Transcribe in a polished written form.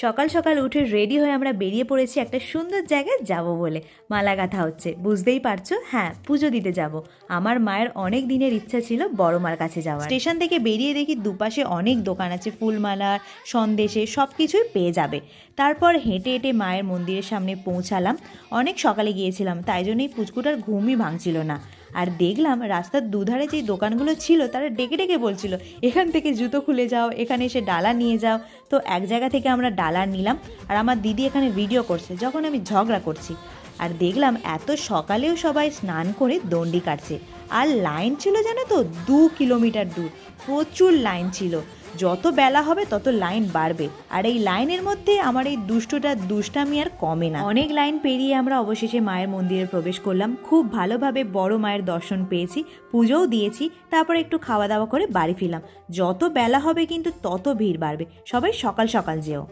সকাল সকাল উঠে রেডি হয়ে আমরা বেরিয়ে পড়েছি একটা সুন্দর জায়গায় যাব বলে। মালা গাঁথা হচ্ছে, বুঝতেই পারছো। হ্যাঁ, পুজো দিতে যাব। আমার মায়ের অনেক দিনের ইচ্ছা ছিল বড় মার কাছে যাওয়া। স্টেশন থেকে বেরিয়ে দেখি দুপাশে অনেক দোকান আছে, ফুলমালার, সন্দেশে, সব কিছুই পেয়ে যাবে। তারপর হেঁটে হেঁটে মায়ের মন্দিরের সামনে পৌঁছালাম। অনেক সকালে গিয়েছিলাম, তাই জন্যই পুচকুটার ঘুমই ভাঙছিল না। আর দেখলাম রাস্তার দুধারে যেই দোকানগুলো ছিল তারা ডেকে ডেকে বলছিল, এখান থেকে জুতো খুলে যাও, এখানে এসে ডালা নিয়ে যাও। তো এক জায়গা থেকে আমরা ডালা নিলাম, আর আমার দিদি এখানে ভিডিও করছে যখন আমি ঝগড়া করছি। আর দেখলাম এত সকালেও সবাই স্নান করে দণ্ডি কাটছে। আর লাইন ছিল জানো তো, 2 কিলোমিটার দূর, প্রচুর লাইন ছিল। যত বেলা হবে তত লাইন বাড়বে, আর এই লাইনের মধ্যে আমার এই দুষ্টামি আর কমে না। অনেক লাইন পেরিয়ে আমরা অবশেষে মায়ের মন্দিরে প্রবেশ করলাম। খুব ভালোভাবে বড় মায়ের দর্শন পেয়েছি, পুজোও দিয়েছি। তারপরে একটু খাওয়া দাওয়া করে বাড়ি ফিরলাম। যত বেলা হবে কিন্তু তত ভিড় বাড়বে, সবাই সকাল সকাল যেও।